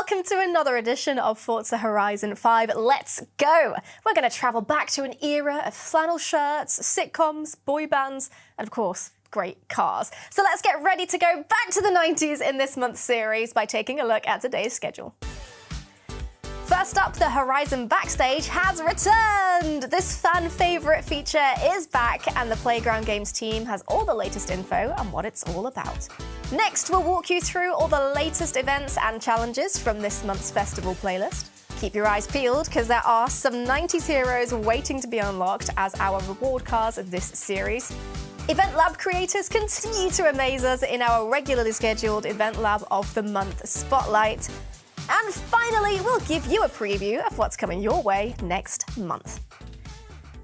welcome to another edition of Forza Horizon 5. Let's go! We're going to travel back to an era of flannel shirts, sitcoms, boy bands, and of course, great cars. So let's get ready to go back to the 90s in this month's series by taking a look at today's schedule. First up, the Horizon Backstage has returned! This fan favourite feature is back, and the Playground Games team has all the latest info on what it's all about. Next, we'll walk you through all the latest events and challenges from this month's festival playlist. Keep your eyes peeled, because there are some 90s heroes waiting to be unlocked as our reward cars of this series. EventLab creators continue to amaze us in our regularly scheduled EventLab of the Month Spotlight. And finally, we'll give you a preview of what's coming your way next month.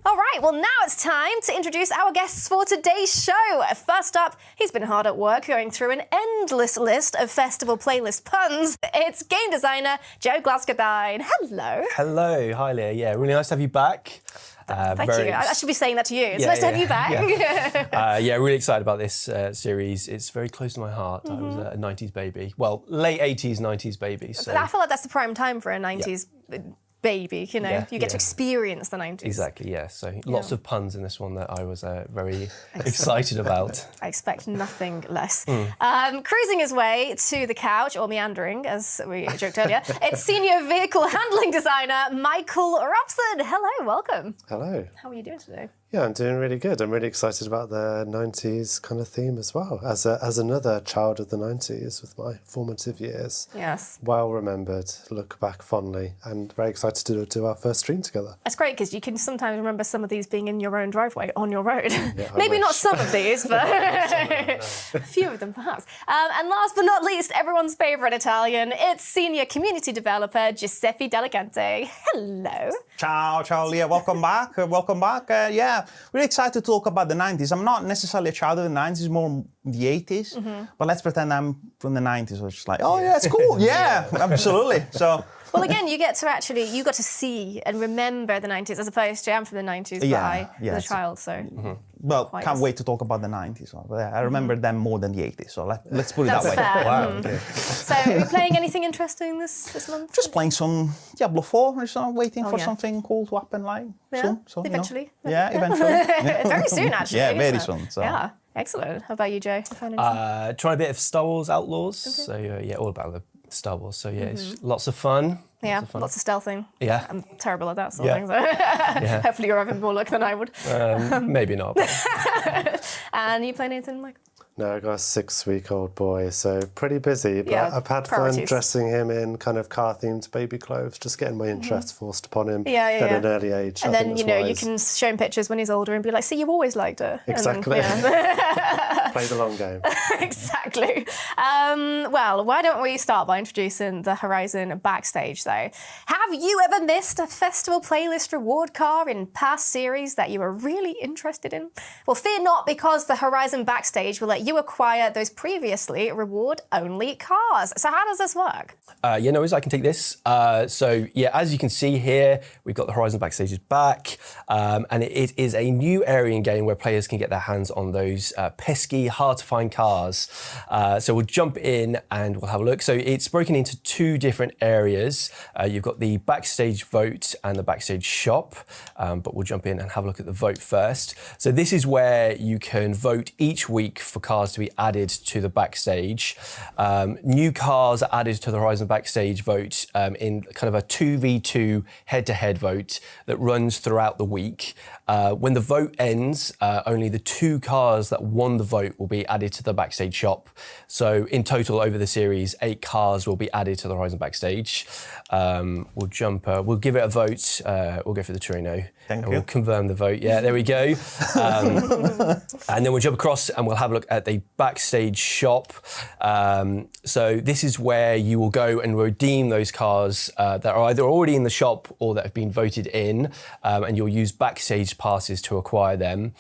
All right, well now it's time to introduce our guests for today's show. First up, he's been hard at work going through an endless list of festival playlist puns. It's game designer Joe Glaskerdine. Hello. Hello, hi Leah. Yeah, really nice to have you back. Thank you. I should be saying that to you. It's nice to have you back. Yeah, really excited about this series. It's very close to my heart. I was a 90s baby. Well, late 80s, 90s baby. So. I feel like that's the prime time for a 90s baby, you know? You get to experience the 90s. Exactly, yeah. So lots of puns in this one that I was very excited about. I expect nothing less. Cruising his way to the couch, or meandering, as we joked earlier, it's senior vehicle handling designer Michael Robson. Hello, welcome. Hello. How are you doing today? Yeah, I'm doing really good. I'm really excited about the 90s kind of theme as well. As another child of the 90s with my formative years. Yes. Well remembered, look back fondly, and very excited to do our first stream together. That's great, because you can sometimes remember some of these being in your own driveway, on your road. Yeah, Maybe not some of these, but a few of them perhaps. And last but not least, everyone's favourite Italian, it's senior community developer Giuseppe Delicante. Hello. Ciao, Leah. Welcome back. Yeah, really excited to talk about the 90s. I'm not necessarily a child of the 90s, more the 80s. But let's pretend I'm from the 90s. So it's just like, oh yeah, it's cool. Yeah, absolutely. So. Well, again, you got to see and remember the 90s, as opposed to I'm from the 90s, but I was a child, so. Well, can't wait to talk about the 90s. I remember them more than the 80s, so let's put it that way. Fair. Wow. Okay. So, are you playing anything interesting this month? Just playing some Diablo 4, so waiting for something cool to happen soon. So, eventually. Yeah, eventually. Very soon, actually. Yeah, very soon. So. Yeah, excellent. How about you, Joe? Trying a bit of Star Wars Outlaws. Okay. So all about the Star Wars. So it's lots of fun. Yeah, lots of stealthing. Yeah. I'm terrible at that sort of thing, so hopefully you're having more luck than I would. Maybe not. And you playing anything, Michael? No, I got a 6-week-old boy, so pretty busy, but I've had priorities. fun dressing him in kind of car-themed baby clothes, just getting my interest forced upon him at an early age. And then, you can show him pictures when he's older and be like, see, you've always liked her. Exactly. Play the long game. Exactly. Well, why don't we start by introducing the Horizon Backstage, though? Have you ever missed a festival playlist reward car in past series that you were really interested in? Well, fear not, because the Horizon Backstage will let you acquire those previously reward-only cars. So how does this work? I can take this. As you can see here, we've got the Horizon Backstage back, and it is a new area in game where players can get their hands on those pesky, hard-to-find cars. So we'll jump in and we'll have a look. So it's broken into two different areas. You've got the Backstage Vote and the Backstage Shop, but we'll jump in and have a look at the vote first. So this is where you can vote each week for cars to be added to the Backstage. New cars are added to the Horizon Backstage vote in kind of a 2v2 head-to-head vote that runs throughout the week. When the vote ends, only the 2 cars that won the vote will be added to the Backstage Shop. So in total over the series, 8 cars will be added to the Horizon Backstage. We'll give it a vote. We'll go for the Torino. Thank you. We'll confirm the vote. Yeah, there we go. And then we'll jump across and we'll have a look at the Backstage Shop. So this is where you will go and redeem those cars that are either already in the shop or that have been voted in, and you'll use Backstage passes to acquire them.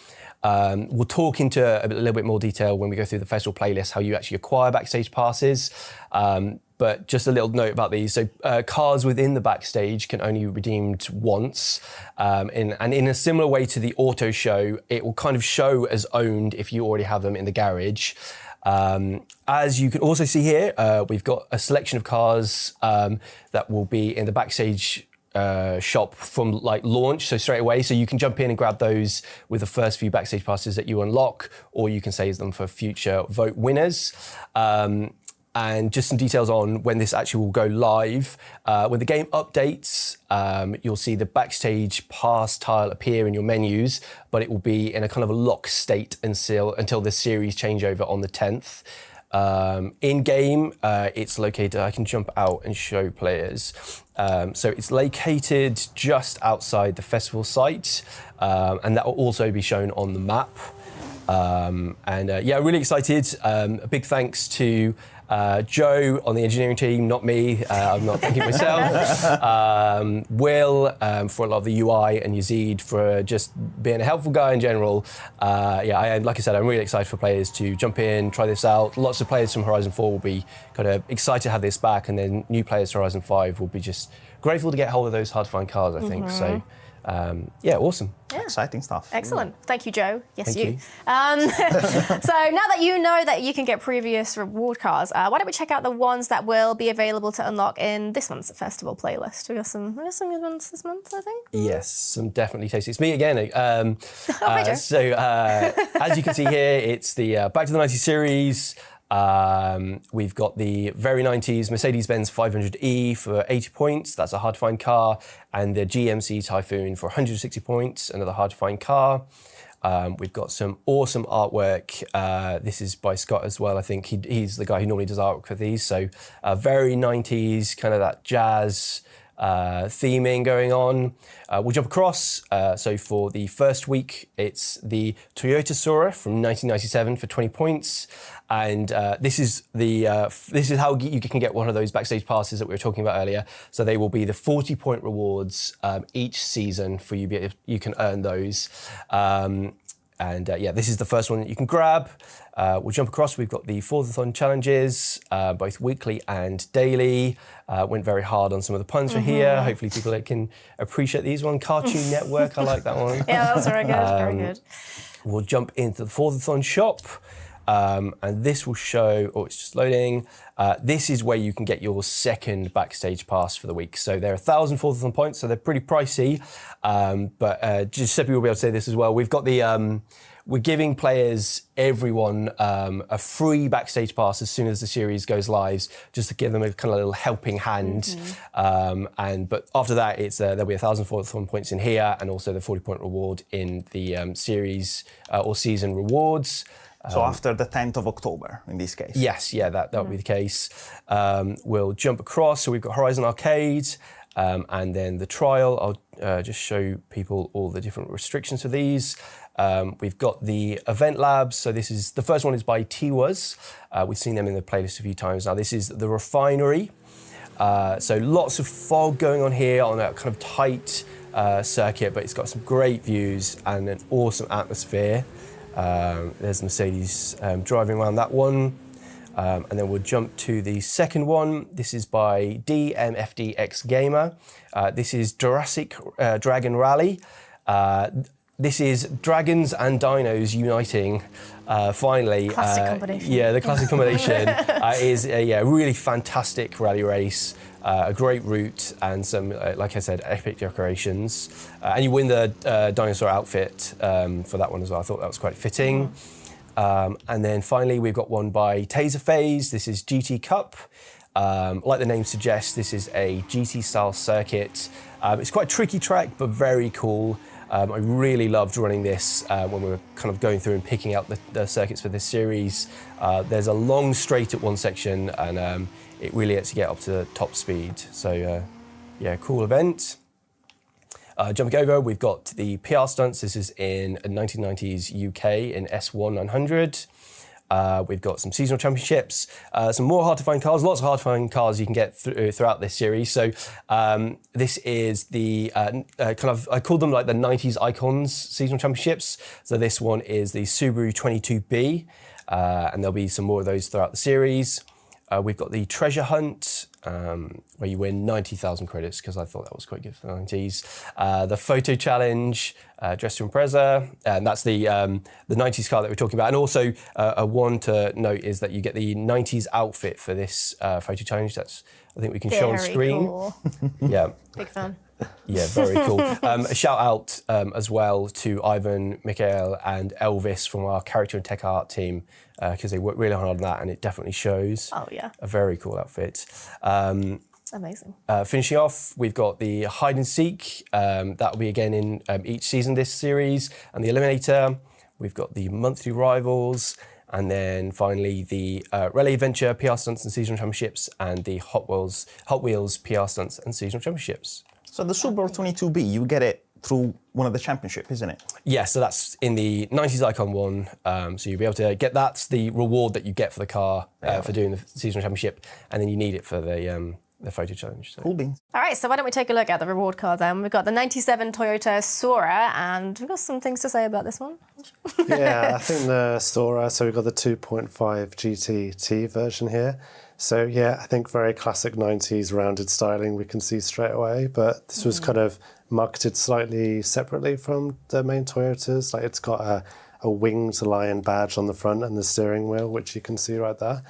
We'll talk into a little bit more detail when we go through the festival playlist how you actually acquire Backstage passes. But just a little note about these. So cars within the Backstage can only be redeemed once. And in a similar way to the auto show, it will kind of show as owned if you already have them in the garage. As you can also see here, we've got a selection of cars that will be in the Backstage shop from like launch, so straight away. So you can jump in and grab those with the first few Backstage passes that you unlock, or you can save them for future vote winners. And just some details on when this actually will go live. When the game updates, you'll see the Backstage pass tile appear in your menus, but it will be in a kind of a lock state until the series changeover on the 10th. In game, it's located, I can jump out and show players. So it's located just outside the festival site, and that will also be shown on the map. Yeah, really excited. A big thanks to Joe on the engineering team, not me, I'm not thanking myself. Will for a lot of the UI, and Yazid for just being a helpful guy in general. Like I said, I'm really excited for players to jump in, try this out. Lots of players from Horizon 4 will be kind of excited to have this back, and then new players to Horizon 5 will be just grateful to get hold of those hard to find cars, I think. So. Awesome. Yeah. Exciting stuff. Excellent. Thank you, Joe. Yes, Thank you. So now that you know that you can get previous reward cars, why don't we check out the ones that will be available to unlock in this month's festival playlist? We got some good ones this month, I think. Yes, some definitely tasty. It's me again. Hi, Joe. As you can see here, it's the Back to the 90s series. We've got the very 90s Mercedes-Benz 500e for 80 points. That's a hard to find car. And the GMC Typhoon for 160 points, another hard to find car. We've got some awesome artwork. This is by Scott as well. I think he's the guy who normally does artwork for these. So very 90s, kind of that jazz theming going on. We'll jump across. So for the first week, it's the Toyota Sora from 1997 for 20 points. And this is how you can get one of those Backstage passes that we were talking about earlier. So they will be the 40-point rewards each season for you. You can earn those. This is the first one that you can grab. We'll jump across. We've got the Forzathon challenges, both weekly and daily. Went very hard on some of the puns for here. Hopefully people can appreciate these one. Cartoon Network, I like that one. Yeah, that was very good. Very good. We'll jump into the Forzathon shop. And this will show, it's just loading. This is where you can get your second Backstage pass for the week. So they're 1,000 Forzathon points, so they're pretty pricey. But Giuseppe will be able to say this as well. We've got we're giving players, everyone, a free Backstage pass as soon as the series goes live, just to give them a kind of little helping hand. But after that, there'll be 1,000 Forzathon points in here, and also the 40-point reward in the series or season rewards. So after the 10th of October, in this case? Yes, yeah, that would be the case. We'll jump across. So we've got Horizon Arcade, and then the trial. I'll just show people all the different restrictions for these. We've got the EventLab. So this is, the first one is by Tiwas. We've seen them in the playlist a few times now. This is the Refinery. So lots of fog going on here on that kind of tight circuit, but it's got some great views and an awesome atmosphere. There's Mercedes driving around that one. And then we'll jump to the second one. This is by DMFDX Gamer. This is Jurassic Dragon Rally. This is dragons and dinos uniting, finally. Classic combination. Yeah, the classic combination is a really fantastic rally race. A great route and some, like I said, epic decorations. And you win the dinosaur outfit for that one as well. I thought that was quite fitting. And then finally, we've got one by Taserphase. This is GT Cup. Like the name suggests, this is a GT-style circuit. It's quite a tricky track, but very cool. I really loved running this when we were kind of going through and picking out the circuits for this series. There's a long straight at one section, and it really lets you get up to top speed. So, cool event. Jumping over, we've got the PR stunts. This is in 1990s UK in S1 900. We've got some seasonal championships, some more hard to find cars, lots of hard to find cars you can get throughout this series. So this is the I called them like the 90s icons seasonal championships. So this one is the Subaru 22B, and there'll be some more of those throughout the series. We've got the treasure hunt. where you win 90,000 credits, because I thought that was quite good for the 90s. The photo challenge, Dress to Impreza, and that's the 90s car that we're talking about. And also a one to note is that you get the 90s outfit for this photo challenge. That's, I think we can show on screen. Cool. Yeah. Big fan. Yeah, very cool. A shout out as well to Ivan, Mikhail and Elvis from our character and tech art team, because they worked really hard on that, and it definitely shows. Oh, yeah. A very cool outfit. Amazing. Finishing off, we've got the hide and seek. That will be again in each season this series, and the eliminator. We've got the monthly rivals, and then finally the Rally Adventure PR Stunts and Seasonal Championships, and the Hot Wheels PR Stunts and Seasonal Championships. So the Super 22B, you get it through one of the championship, isn't it? Yeah, so that's in the 90s Icon 1. So you'll be able to get, that's the reward that you get for the car for doing the seasonal championship, and then you need it for the photo challenge. So. Cool beans. All right, so why don't we take a look at the reward card then? We've got the 97 Toyota Sora, and we've got some things to say about this one. Yeah, I think the Sora, so we've got the 2.5 GT version here. So yeah, I think very classic 90s rounded styling we can see straight away, but this was kind of marketed slightly separately from the main Toyotas. Like it's got a winged lion badge on the front and the steering wheel, which you can see right there.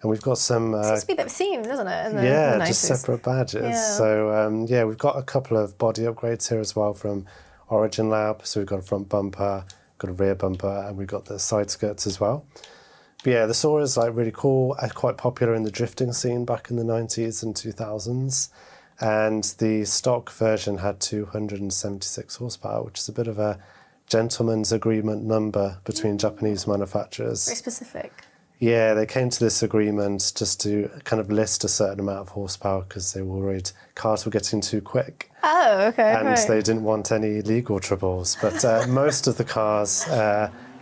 And we've got some... Seems to be a bit of a theme, doesn't it? In the just 90s. separate badges. Yeah. So yeah, we've got a couple of body upgrades here as well from EventLab. So we've got a front bumper, got a rear bumper, and we've got the side skirts as well. But yeah, the Sora is like really cool, quite popular in the drifting scene back in the 90s and 2000s. And the stock version had 276 horsepower, which is a bit of a gentleman's agreement number between Japanese manufacturers. Very specific. Yeah, they came to this agreement just to kind of list a certain amount of horsepower because they were worried cars were getting too quick. Oh, okay. And right. they didn't want any legal troubles. But most of the cars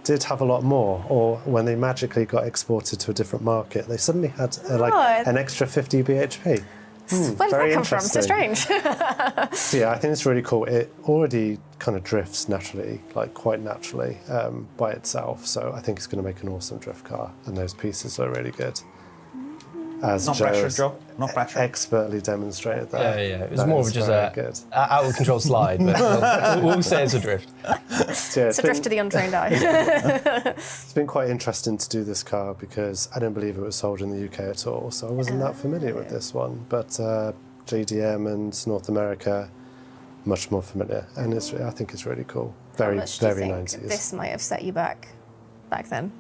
did have a lot more, or when they magically got exported to a different market, they suddenly had an extra 50 bhp. Where did that come from? So strange. So yeah, I think it's really cool. It already kind of drifts naturally, like quite naturally by itself. So I think it's going to make an awesome drift car, and those pieces are really good. As No pressure, Joe. No pressure. Expertly demonstrated that. Yeah. It was more of just a out of control slide, but we'll say it's a drift. It's a drift to the untrained eye. It's been quite interesting to do this car because I don't believe it was sold in the UK at all, so I wasn't that familiar with this one. But JDM and North America, much more familiar, and I think it's really cool. Very, How much do you very think 90s. this might have set you back then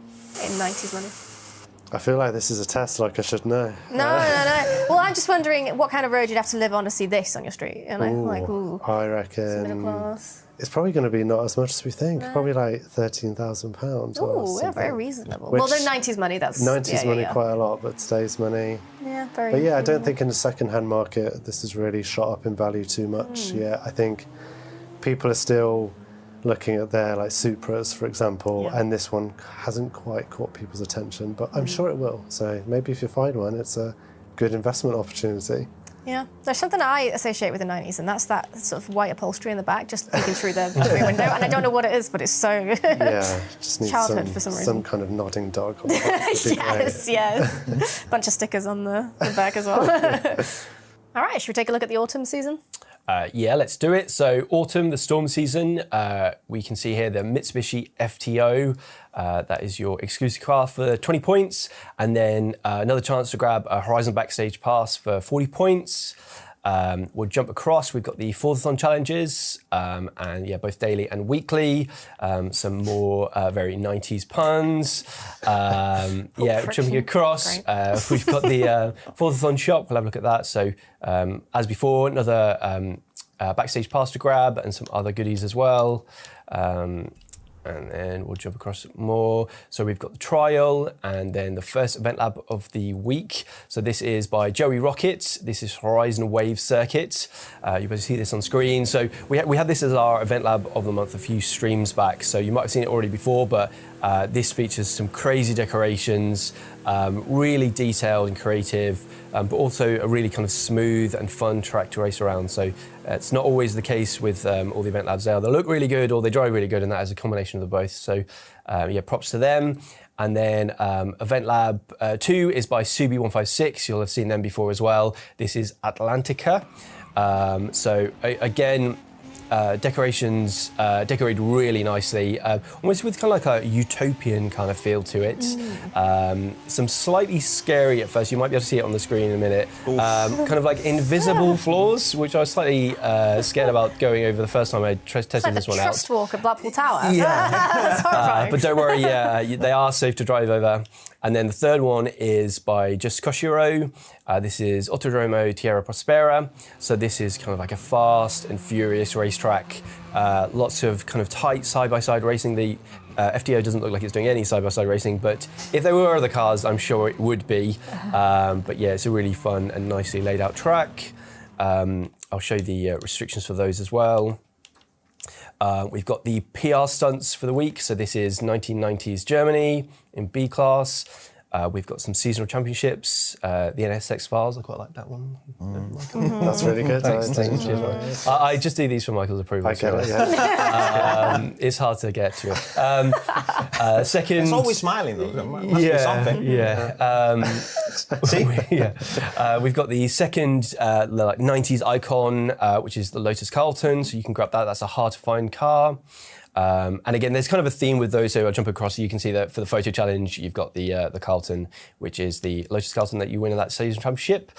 in 90s money? I feel like this is a test, like I should know. No. Well, I'm just wondering what kind of road you'd have to live on to see this on your street. You know? I Middle reckon class. it's probably going to be not as much as we think. Probably like £13,000. Oh, yeah, very reasonable. Which- Well, they're 90s money. That's 90s money quite a lot, but today's money. Yeah, very. But yeah, I don't think in the second-hand market this has really shot up in value too much yet. I think people are still looking at their like Supras, for example, and this one hasn't quite caught people's attention, but I'm sure it will. So maybe if you find one, it's a good investment opportunity. Yeah, there's something I associate with the 90s, and that's that sort of white upholstery in the back, just peeking through the rear window. And I don't know what it is, but it's so Yeah, just need childhood for some reason. kind of nodding dog. On the back would be great. yes. Bunch of stickers on the back as well. All right, should we take a look at the autumn season? Yeah, let's do it. So autumn, the storm season, we can see here the Mitsubishi FTO. That is your exclusive car for 20 points. And then another chance to grab a Horizon Backstage pass for 40 points. We'll jump across. We've got the Forzathon challenges, and yeah, both daily and weekly. Some more very 90s puns. Yeah, jumping across. We've got the Forzathon shop. We'll have a look at that. So as before, another backstage pass to grab and some other goodies as well. And then we'll jump across more. So we've got the trial and then the first event lab of the week. So this is by Joey Rocket. This is Horizon Wave Circuit. You better see this on screen. So we had this as our event lab of the month a few streams back. So you might have seen it already before, but this features some crazy decorations, really detailed and creative, but also a really kind of smooth and fun track to race around. So it's not always the case with all the event labs there. They look really good or they drive really good, and that is a combination of the both. So yeah, props to them. And then EventLab 2 is by Subi156. You'll have seen them before as well. This is Atlantica. Again, decorations decorated really nicely, almost with kind of like a utopian kind of feel to it. Some slightly scary at first. You might be able to see it on the screen in a minute. Kind of like invisible floors, which I was slightly scared about going over the first time I tested like this the one out. Trust Walk at Blackpool Tower. Yeah. That's horrifying. But don't worry, they are safe to drive over. And then the third one is by Just Koshiro. This is Autodromo Tierra Prospera. So this is kind of like a fast and furious racetrack. Lots of kind of tight side-by-side racing. The FTO doesn't look like it's doing any side-by-side racing, but if there were other cars, I'm sure it would be. But yeah, it's a really fun and nicely laid out track. I'll show you the restrictions for those as well. We've got the PR stunts for the week. So this is 1990s Germany in B class. We've got some seasonal championships. The NSX Files, I quite like that one. That's really good. Thanks. I just do these for Michael's approval. I get it, yeah. It's hard to get to it. Second, It's always smiling though. Must be something. See? We've got the second 90s icon, which is the Lotus Carlton. So you can grab that. That's a hard to find car. And again, there's kind of a theme with those. So I'll jump across. So you can see that for the photo challenge, you've got the Carlton, which is the Lotus Carlton that you win in that season championship.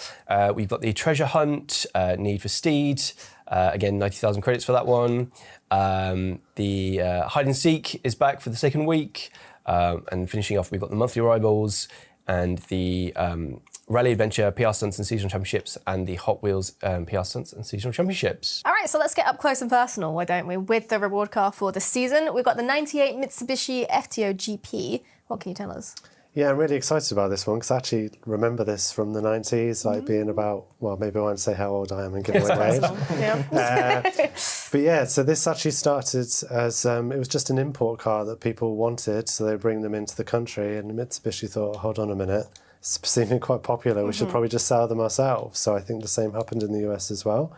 We've got the Treasure Hunt, Need for Steed. Again, 90,000 credits for that one. The Hide and Seek is back for the second week. And finishing off, we've got the monthly rivals and the Rally Adventure PR Stunts and Seasonal Championships and the Hot Wheels PR Stunts and Seasonal Championships. All right, so let's get up close and personal, why don't we, with the reward car for the season. We've got the 98 Mitsubishi FTO GP. What can you tell us? Yeah, I'm really excited about this one because I actually remember this from the 90s, like being about, well, maybe I won't say how old I am and give away my age. But yeah, so this actually started as, it was just an import car that people wanted, so they bring them into the country, and Mitsubishi thought, hold on a minute, it's seeming quite popular, we should probably just sell them ourselves. So I think the same happened in the US as well.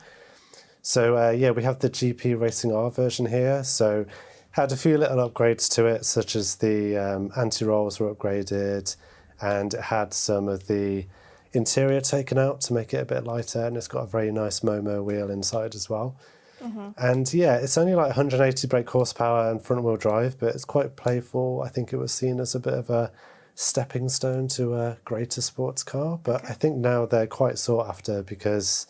So yeah, we have the GP Racing R version here, so had a few little upgrades to it, such as the anti-rolls were upgraded, and it had some of the interior taken out to make it a bit lighter, and it's got a very nice Momo wheel inside as well. And yeah, it's only like 180 brake horsepower and front wheel drive, but it's quite playful. I think it was seen as a bit of a stepping stone to a greater sports car, but I think now they're quite sought after because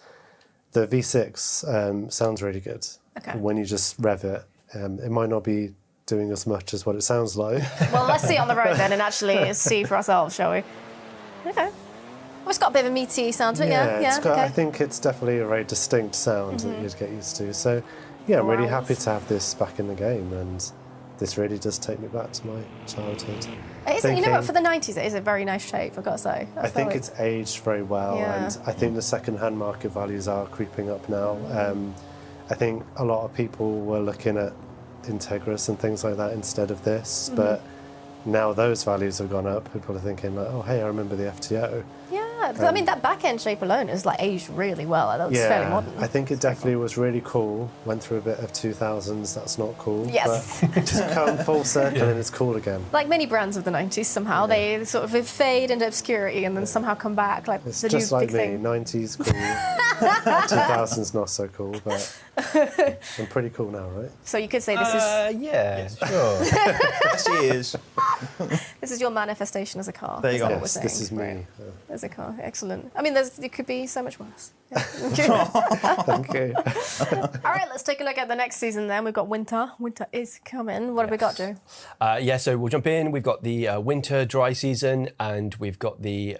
the V6 sounds really good. When you just rev it. It might not be doing as much as what it sounds like. Well, let's see it on the road then and actually see for ourselves, shall we? Okay. Well, it's got a bit of a meaty sound to it, yeah. I think it's definitely a very distinct sound that you'd get used to. So, yeah, I'm really happy to have this back in the game, and this really does take me back to my childhood. You know what, for the 90s, it is a very nice shape, I've got to say. I think it's aged very well, and I think the second-hand market values are creeping up now. I think a lot of people were looking at Integris and things like that instead of this, but now those values have gone up. People are thinking like, oh, hey, I remember the FTO. Yeah, because I mean, that back end shape alone is like aged really well. That looks fairly modern. I think it definitely was really cool. Went through a bit of 2000s, that's not cool. Yes. But just come full circle and it's cool again. Like many brands of the 90s, somehow they sort of fade into obscurity and then somehow come back. Like it's the just new like big me, thing. 90s cool, 2000s not so cool, but I'm pretty cool now, right? So you could say this is... Yeah, sure. Yes, he is. This is your manifestation as a car. There you go. Yes, this is me. As a car, excellent. I mean, it could be so much worse. Yeah. Thank you. All right, let's take a look at the next season then. We've got winter. Winter is coming. What have we got, Joe? So we'll jump in. We've got the winter dry season, and we've got the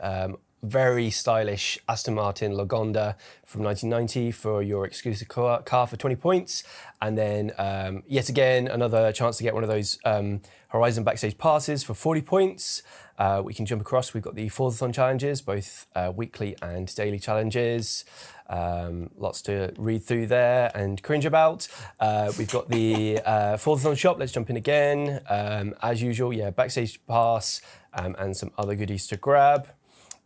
very stylish Aston Martin Lagonda from 1990 for your exclusive car for 20 points. And then, yet again, another chance to get one of those Horizon Backstage passes for 40 points. We can jump across. We've got the Forzathon challenges, both weekly and daily challenges. Lots to read through there and cringe about. We've got the Forzathon shop. Let's jump in again. As usual, Backstage pass and some other goodies to grab.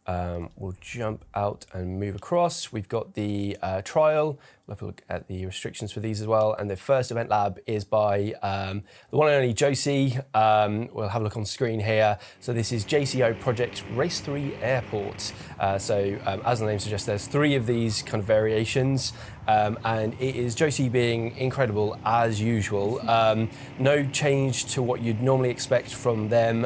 We'll jump out and move across. We've got the trial, We'll have a look at the restrictions for these as well. And the first event lab is by the one and only Josie. We'll have a look on screen here. So this is JCO Project Race 3 Airport. As the name suggests, there's 3 of these kind of variations. And it is Josie being incredible as usual. No change to what you'd normally expect from them.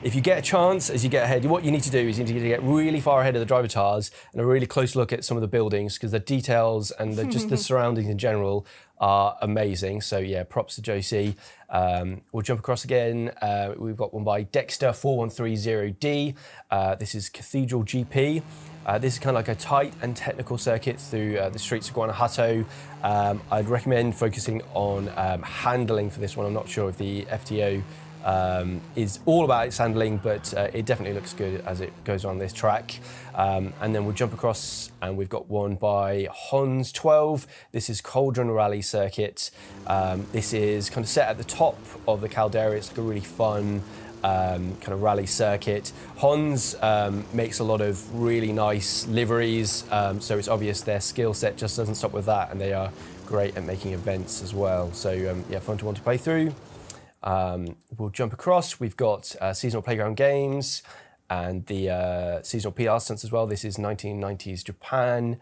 If you get a chance, as you get ahead, what you need to do is you need to get really far ahead of the driver tars and a really close look at some of the buildings, because the details and just the surroundings in general are amazing. So yeah, props to Josie. We'll jump across again. We've got one by Dexter 4130D. This is Cathedral GP. This is kind of like a tight and technical circuit through the streets of Guanajuato. I'd recommend focusing on handling for this one. I'm not sure if the FTO is all about its handling, but it definitely looks good as it goes on this track. And then we'll jump across and we've got one by Hons 12. This is Cauldron Rally Circuit. This is kind of set at the top of the Caldera. It's like a really fun kind of rally circuit. Hons makes a lot of really nice liveries, so it's obvious their skill set just doesn't stop with that, and they are great at making events as well. So yeah, fun to want to play through. We'll jump across. We've got seasonal playground games and the seasonal PR stunts as well. This is 1990s Japan.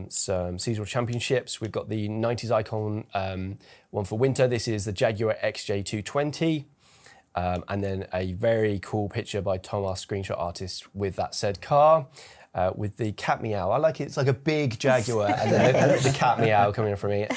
Some seasonal championships. We've got the 90s icon one for winter. This is the Jaguar XJ220. And then a very cool picture by Thomas, screenshot artist, with that said car, with the cat meow. I like it. It's like a big Jaguar and then the cat meow coming in from it.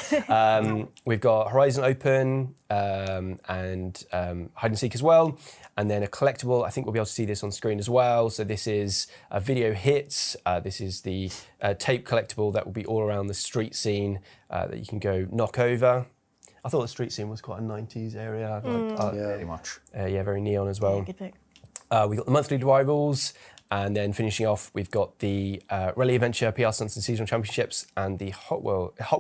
We've got Horizon Open and Hide and Seek as well. And then a collectible. I think we'll be able to see this on screen as well. So this is Video Hits. This is the tape collectible that will be all around the street scene that you can go knock over. I thought the street scene was quite a 90s area. Yeah, very much. Yeah, very neon as well. Yeah, good pick. We've got the monthly rivals, and then finishing off, we've got the Rally Adventure PR Stunts and Seasonal Championships, and the Hot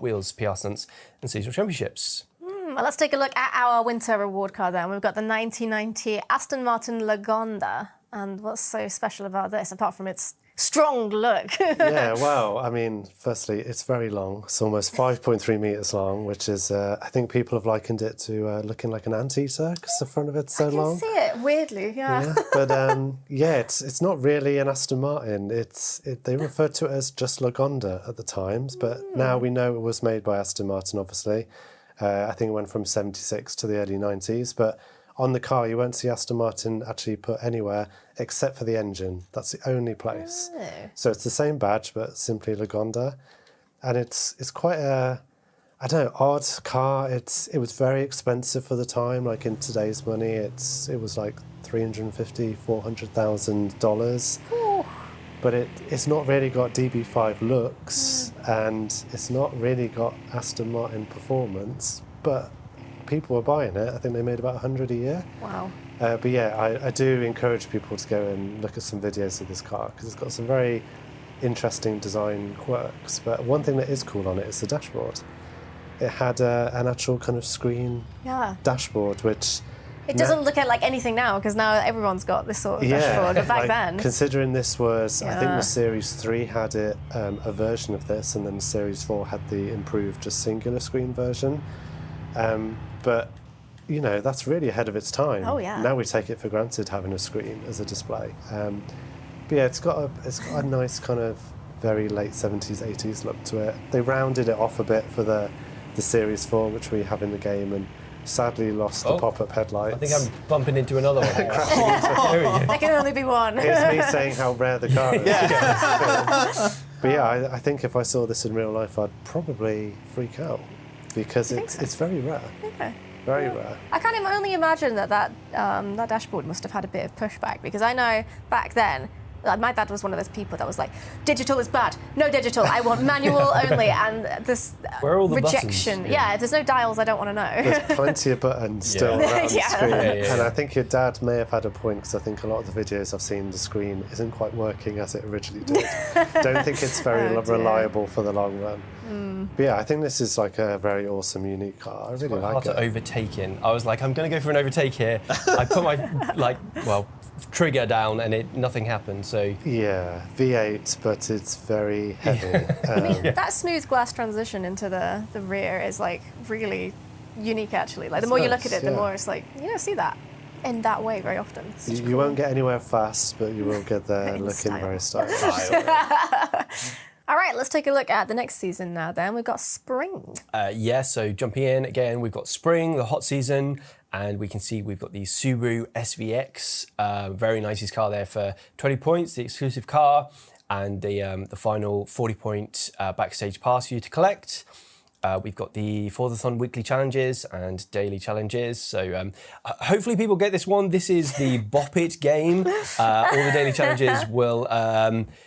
Wheels PR Stunts and Seasonal Championships. Well, let's take a look at our winter reward card then. We've got the 1990 Aston Martin Lagonda. And what's so special about this, apart from its strong look? Yeah, well, I mean, firstly, it's very long. It's almost 5.3 metres long, which is, I think people have likened it to looking like an anteater because the front of it's so long. I can see it, weirdly, yeah. But yeah, it's not really an Aston Martin. They referred to it as just Lagonda at the times, but now we know it was made by Aston Martin, obviously. I think it went from 76 to the early 90s, but on the car, you won't see Aston Martin actually put anywhere except for the engine. That's the only place. Oh. So it's the same badge, but simply Lagonda. And it's quite a, I don't know, odd car. It was very expensive for the time. Like in today's money, it was like $350,000, $400,000. But it's not really got DB5 looks, and it's not really got Aston Martin performance, but people were buying it. I think they made about 100 a year. Wow. But yeah, I do encourage people to go and look at some videos of this car because it's got some very interesting design quirks. But one thing that is cool on it is the dashboard. It had an actual kind of screen dashboard, which... It doesn't look like anything now because now everyone's got this sort of dashboard. But back then... Considering this was, I think the Series 3 had it, a version of this, and then the Series 4 had the improved just singular screen version. But, you know, that's really ahead of its time. Oh, yeah. Now we take it for granted having a screen as a display. But yeah, it's got a nice kind of very late 70s, 80s look to it. They rounded it off a bit for the Series 4, which we have in the game, and sadly lost the pop-up headlights. I think I'm bumping into another one. There can only be one. It's me saying how rare the car is. But yeah, I think if I saw this in real life, I'd probably freak out because it's very rare. Okay. Very rare. I can only imagine that dashboard must have had a bit of pushback because I know back then, like, my dad was one of those people that was like, digital is bad, no digital, I want manual only, and this Where are all the rejection. buttons? Yeah, there's no dials, I don't want to know. There's plenty of buttons still around the screen. And I think your dad may have had a point because I think a lot of the videos I've seen, the screen isn't quite working as it originally did. Don't think it's very reliable for the long run. But yeah, I think this is like a very awesome, unique car. I really like Hard to it. overtake in. I was like, I'm going to go for an overtake here. I put my trigger down and nothing happened. So Yeah, V8, but it's very heavy. That smooth glass transition into the rear is like really unique, actually. Like the more you look at it, the more it's like you don't see that in that way very often. You won't get anywhere fast, but you will get there looking very stylish. All right, let's take a look at the next season now then. We've got spring. So jumping in again, we've got spring, the hot season, and we can see we've got the Subaru SVX, very 90s car there for 20 points, the exclusive car, and the final 40-point backstage pass for you to collect. We've got the Forzathon weekly challenges and daily challenges. So hopefully people get this one. This is the Bop It game. All the daily challenges will...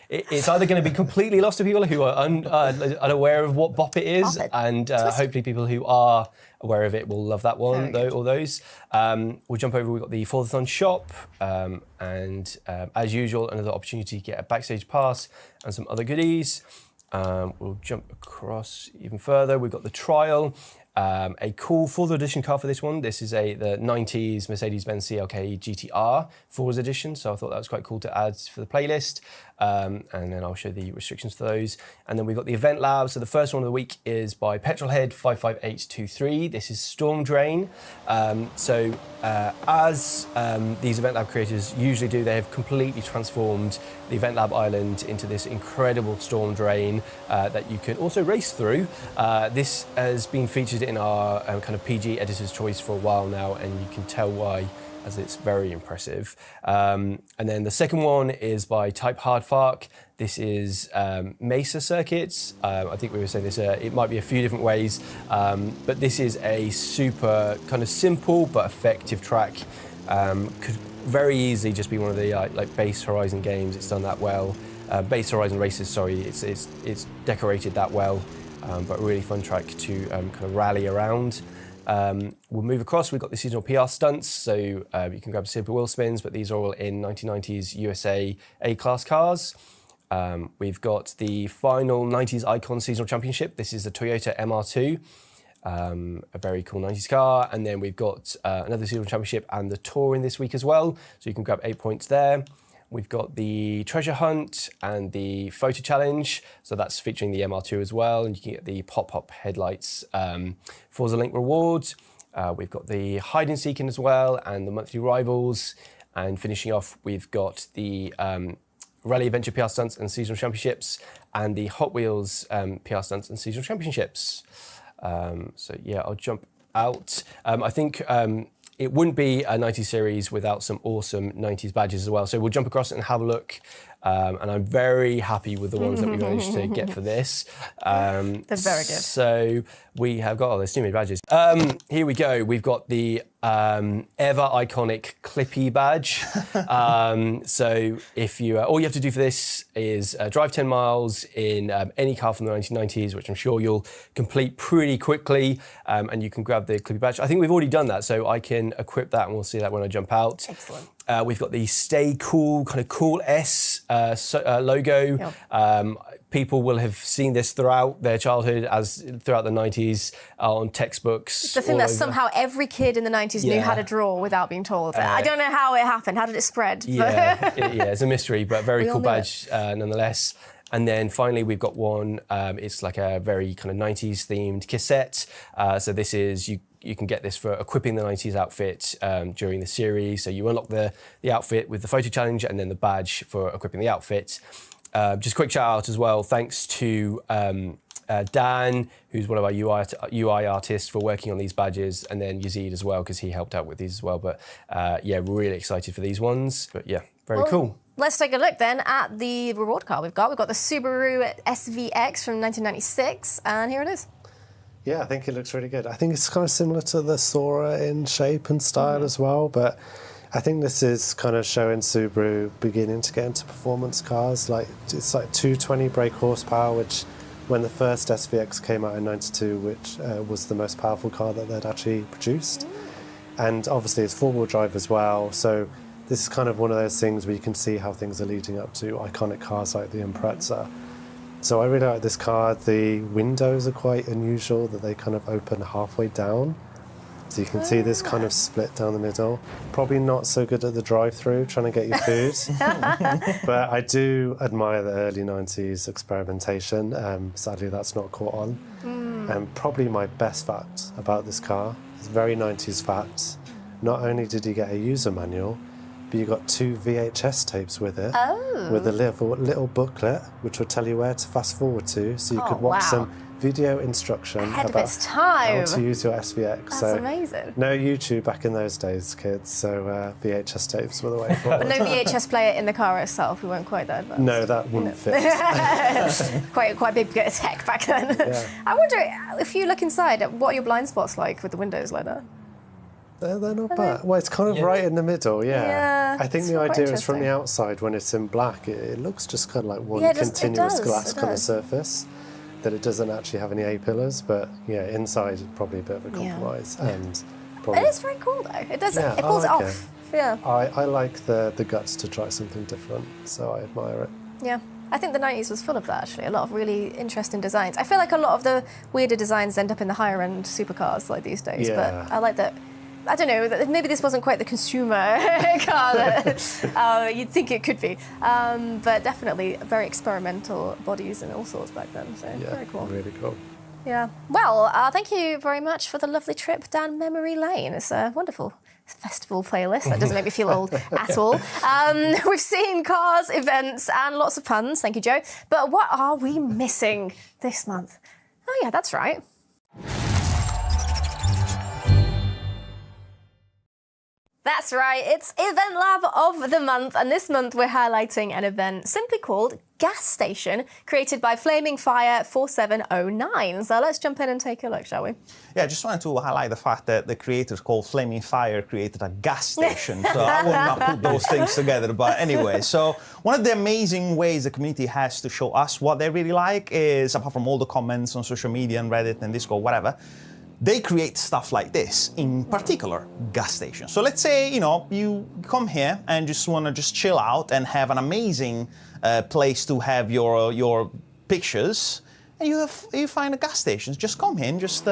it's either going to be completely lost to people who are unaware of what Bop It is, and hopefully people who are aware of it will love that one, all those. We'll jump over, we've got the Forzathon shop, and as usual, another opportunity to get a backstage pass and some other goodies. We'll jump across even further. We've got the trial, a cool Forza edition car for this one. This is the 90s Mercedes-Benz CLK GTR Forza edition, so I thought that was quite cool to add for the playlist. And then I'll show the restrictions for those. And then we've got the EventLab. So the first one of the week is by Petrolhead 55823. This is Storm Drain. As these EventLab creators usually do, they have completely transformed the EventLab island into this incredible storm drain that you can also race through. This has been featured in our kind of PG editor's choice for a while now, and you can tell why, as it's very impressive. And then the second one is by Type Hardfark. This is Mesa Circuits. I think we were saying this, it might be a few different ways, but this is a super kind of simple but effective track. Could very easily just be one of the like base Horizon games. It's done that well. Base Horizon races, sorry, it's decorated that well, but a really fun track to kind of rally around. We'll move across. We've got the seasonal PR stunts, so you can grab super wheel spins, but these are all in 1990s USA A-class cars. We've got the final 90s Icon Seasonal Championship. This is the Toyota MR2, a very cool 90s car. And then we've got another Seasonal Championship and the Touring this week as well, so you can grab 8 points there. We've got the Treasure Hunt and the Photo Challenge, so that's featuring the MR2 as well, and you can get the pop-up headlights Forza Link rewards. We've got the Hide and Seeking as well, and the monthly rivals. And finishing off, we've got the Rally Adventure PR Stunts and Seasonal Championships, and the Hot Wheels PR Stunts and Seasonal Championships. So yeah, I'll jump out. I think it wouldn't be a 90s series without some awesome 90s badges as well. So we'll jump across it and have a look. And I'm very happy with the ones that we managed to get for this. They're very good. So we have got, there's too many badges. Here we go. We've got the ever iconic Clippy badge. So if you, all you have to do for this is drive 10 miles in any car from the 1990s, which I'm sure you'll complete pretty quickly, and you can grab the Clippy badge. I think we've already done that, so I can equip that and we'll see that when I jump out. Excellent. We've got the Stay Cool, kind of cool S logo. Yep. People will have seen this throughout their childhood, throughout the 90s, on textbooks. It's the thing that somehow every kid in the 90s knew how to draw without being told. I don't know how it happened. How did it spread? Yeah, it's a mystery, but very cool badge nonetheless. And then finally, we've got one, it's like a very kind of 90s themed cassette. So this is, you can get this for equipping the 90s outfit during the series. So you unlock the outfit with the photo challenge and then the badge for equipping the outfit. Just a quick shout out as well, thanks to Dan, who's one of our UI artists, for working on these badges, and then Yazid as well, because he helped out with these as well. But yeah, we're really excited for these ones. But yeah, very cool. Let's take a look then at the reward card we've got. We've got the Subaru SVX from 1996, and here it is. Yeah, I think it looks really good. I think it's kind of similar to the Sora in shape and style as well, but I think this is kind of showing Subaru beginning to get into performance cars. Like, it's like 220 brake horsepower, which when the first SVX came out in 92, which was the most powerful car that they'd actually produced. And obviously it's four-wheel drive as well, so this is kind of one of those things where you can see how things are leading up to iconic cars like the Impreza. So I really like this car. The windows are quite unusual, that they kind of open halfway down. So you can see this kind of split down the middle. Probably not so good at the drive-through, trying to get your food. But I do admire the early 90s experimentation. Sadly, that's not caught on. And probably my best fact about this car is very 90s fact. Not only did you get a user manual, but you got 2 VHS tapes with it, with a little booklet which would tell you where to fast forward to, so you could watch some video instruction Ahead about of its time. how to use your SVX. That's so amazing. no YouTube back in those days, kids. So VHS tapes were the way forward. But no VHS player in the car itself. We weren't quite that advanced. No, that wouldn't fit. quite a big bit of tech back then. Yeah. I wonder if you look inside, what are your blind spots like with the windows like that? They're not bad. Well, it's kind of right in the middle, Yeah, I think it's the quite idea is from the interesting. outside, when it's in black, it looks just kind of like one Yeah, it does- continuous glass it kind of does. surface, that it doesn't actually have any A-pillars, but yeah, inside it's probably a bit of a compromise. And probably, It is very cool though. It does. Yeah, it pulls I like it off. Yeah. I like the guts to try something different, so I admire it. Yeah. I think the 90s was full of that, actually. A lot of really interesting designs. I feel like a lot of the weirder designs end up in the higher end supercars like these days. Yeah. But I like that. I don't know, maybe this wasn't quite the consumer car that you'd think it could be. But definitely very experimental bodies and all sorts back then. So Yeah, very cool. really cool. Yeah. Well, thank you very much for the lovely trip down memory lane. It's a wonderful festival playlist. That doesn't make me feel old at all. We've seen cars, events, and lots of puns. Thank you, Joe. But what are we missing this month? Oh, yeah, that's right. That's right, it's EventLab of the month, and this month we're highlighting an event simply called Gas Station, created by Flaming Fire 4709. So let's jump in and take a look, shall we? Yeah, I just wanted to highlight the fact that the creators called Flaming Fire created a gas station. So I would not put those things together. But anyway, so one of the amazing ways the community has to show us what they really like is, apart from all the comments on social media and Reddit and Discord, whatever, they create stuff like this, in particular, gas stations. So let's say, you come here and just want to just chill out and have an amazing place to have your pictures, and you find a gas station. Just come in, just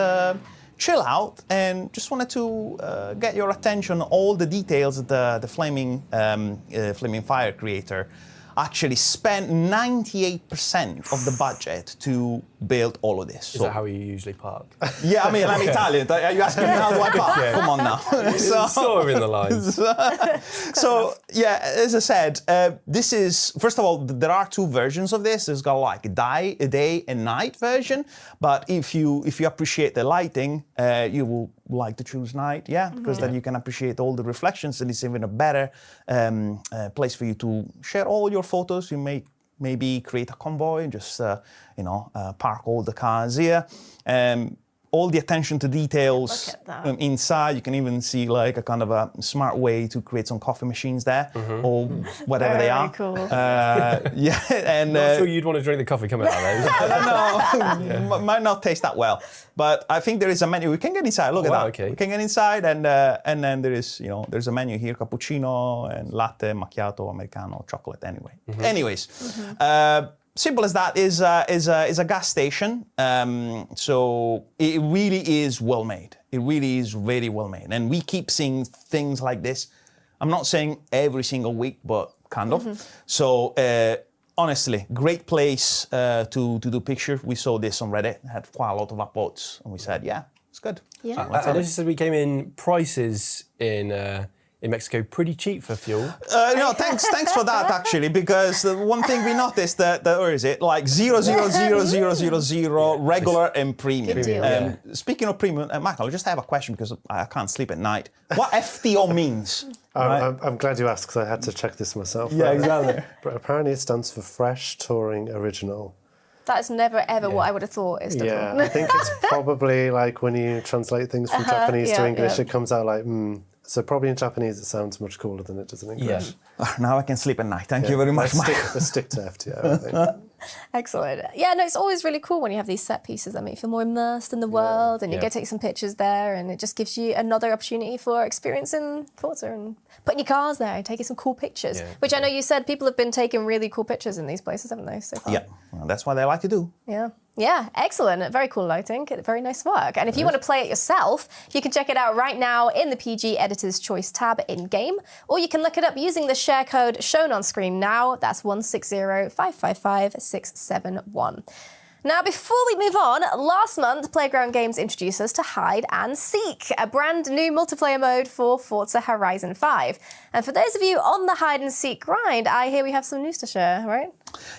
chill out, and just wanted to get your attention on all the details that the Flaming Fire creator actually spent 98% of the budget to build all of this. Is that how you usually park? Yeah, I mean, I'm Italian. Are you asking me how do I park? Yeah. Come on now. Sort of in the lines. So, yeah, as I said, this is, first of all, there are 2 versions of this. There's got like a day and night version. But if you appreciate the lighting, you will like to choose night, because then you can appreciate all the reflections, and it's even a better place for you to share all your photos. You may maybe create a convoy and just park all the cars here. All the attention to details inside. You can even see like a kind of a smart way to create some coffee machines there, or whatever they are. Cool. Yeah, and Not sure you'd want to drink the coffee coming out of those. I don't know. Might not taste that well, but I think there is a menu. We can get inside. Look at that. Okay. We can get inside, and then there is, there's a menu here: cappuccino and latte, macchiato, americano, chocolate. Anyway, anyways. Simple as that is a gas station. So it really is well made. It really is very well made, and we keep seeing things like this. I'm not saying every single week, but kind of. So honestly, great place to do picture. We saw this on Reddit. It had quite a lot of upvotes, and we said, yeah, it's good. Yeah. I noticed that we came in prices in Mexico pretty cheap for fuel. Thanks for that actually, because the one thing we noticed that where is it? Like 00000 regular and premium. Good deal. Speaking of premium, Michael, I just have a question because I can't sleep at night. What FTO means? I'm glad you asked, because I had to check this myself. Yeah, exactly. But apparently it stands for Fresh Touring Original. That's never ever what I would have thought is different. Yeah, I think it's probably like when you translate things from Japanese to English, it comes out like, So probably in Japanese it sounds much cooler than it does in English. Now I can sleep at night. Thank you very much, Michael. Let's stick to FTO, I think. Excellent. Yeah, no, it's always really cool when you have these set pieces that make you feel more immersed in the world and you go take some pictures there and it just gives you another opportunity for experiencing Forza and putting your cars there and taking some cool pictures, which I know you said people have been taking really cool pictures in these places, haven't they, so far? Yeah, well, that's what they like to do. Yeah. Yeah, excellent. Very cool lighting. Very nice work. And if you want to play it yourself, you can check it out right now in the PG Editor's Choice tab in-game, or you can look it up using the share code shown on screen now. That's 160555671. Now, before we move on, last month, Playground Games introduced us to Hide and Seek, a brand new multiplayer mode for Forza Horizon 5. And for those of you on the Hide and Seek grind, I hear we have some news to share, right?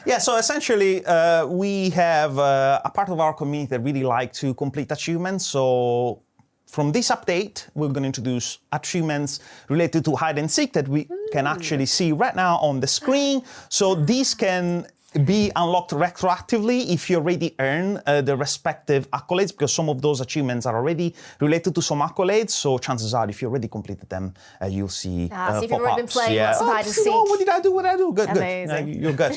Yeah, so essentially, we have a part of our community that really like to complete achievements. So from this update, we're going to introduce achievements related to Hide and Seek that we can actually see right now on the screen. So these can be unlocked retroactively if you already earn the respective accolades, because some of those achievements are already related to some accolades. So chances are, if you already completed them, you'll see so if you've already been playing yeah. lots of Hide and Seek. Oh, what did I do? What did I do? Good, Amazing. good. You're good.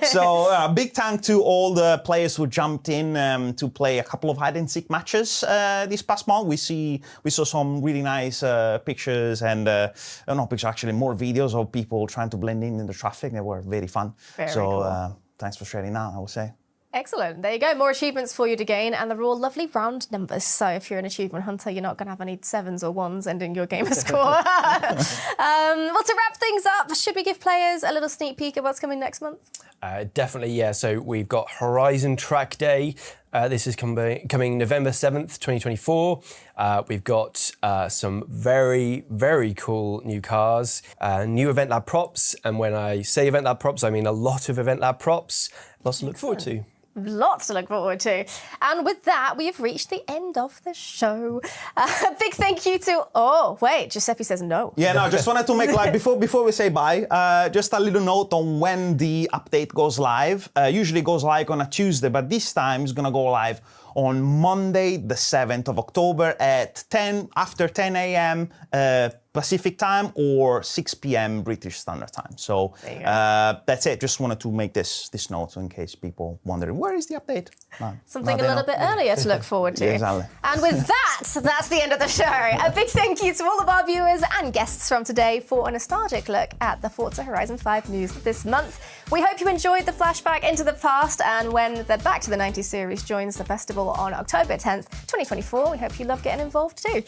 So big thank to all the players who jumped in to play a couple of Hide and Seek matches this past month. We saw some really nice pictures and not pictures, actually more videos of people trying to blend in the traffic. They were very fun. Very cool. Thanks for sharing that, I would say. Excellent. There you go. More achievements for you to gain, and they're all lovely round numbers. So if you're an achievement hunter, you're not going to have any 7s or 1s ending your gamer score. Well, to wrap things up, should we give players a little sneak peek at what's coming next month? Definitely, yeah. So we've got Horizon Track Day. This is coming November 7th, 2024. We've got some very, very cool new cars, new EventLab props. And when I say EventLab props, I mean a lot of EventLab props. Lots to look forward to. Lots to look forward to. And with that, we have reached the end of the show. A big thank you to... Oh, wait, Giuseppe says no. Yeah, no, just wanted to make, like, before we say bye, just a little note on when the update goes live. Usually it goes live on a Tuesday, but this time it's going to go live on Monday, the 7th of October at after 10 a.m. Pacific time or 6 p.m. British Standard Time. So that's it. Just wanted to make this note in case people wondering, where is the update? Something a little bit earlier to look forward to. Exactly. And with that, that's the end of the show. A big thank you to all of our viewers and guests from today for a nostalgic look at the Forza Horizon 5 news this month. We hope you enjoyed the flashback into the past, and when the Back to the 90s series joins the festival on October 10th, 2024, we hope you love getting involved too.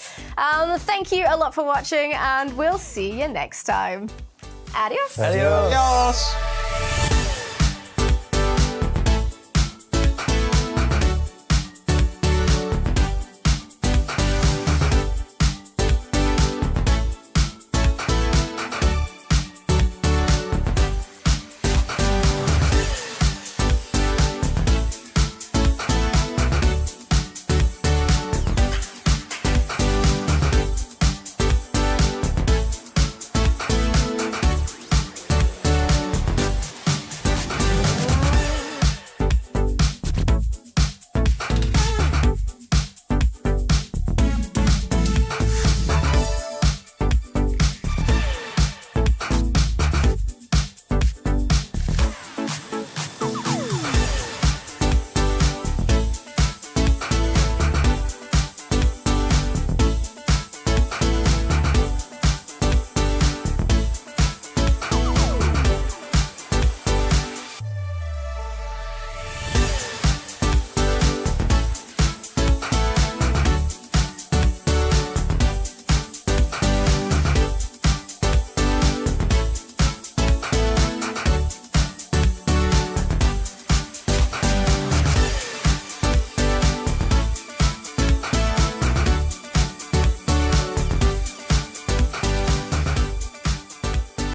Thank you a lot for watching, and we'll see you next time. Adios. Adios. Adios.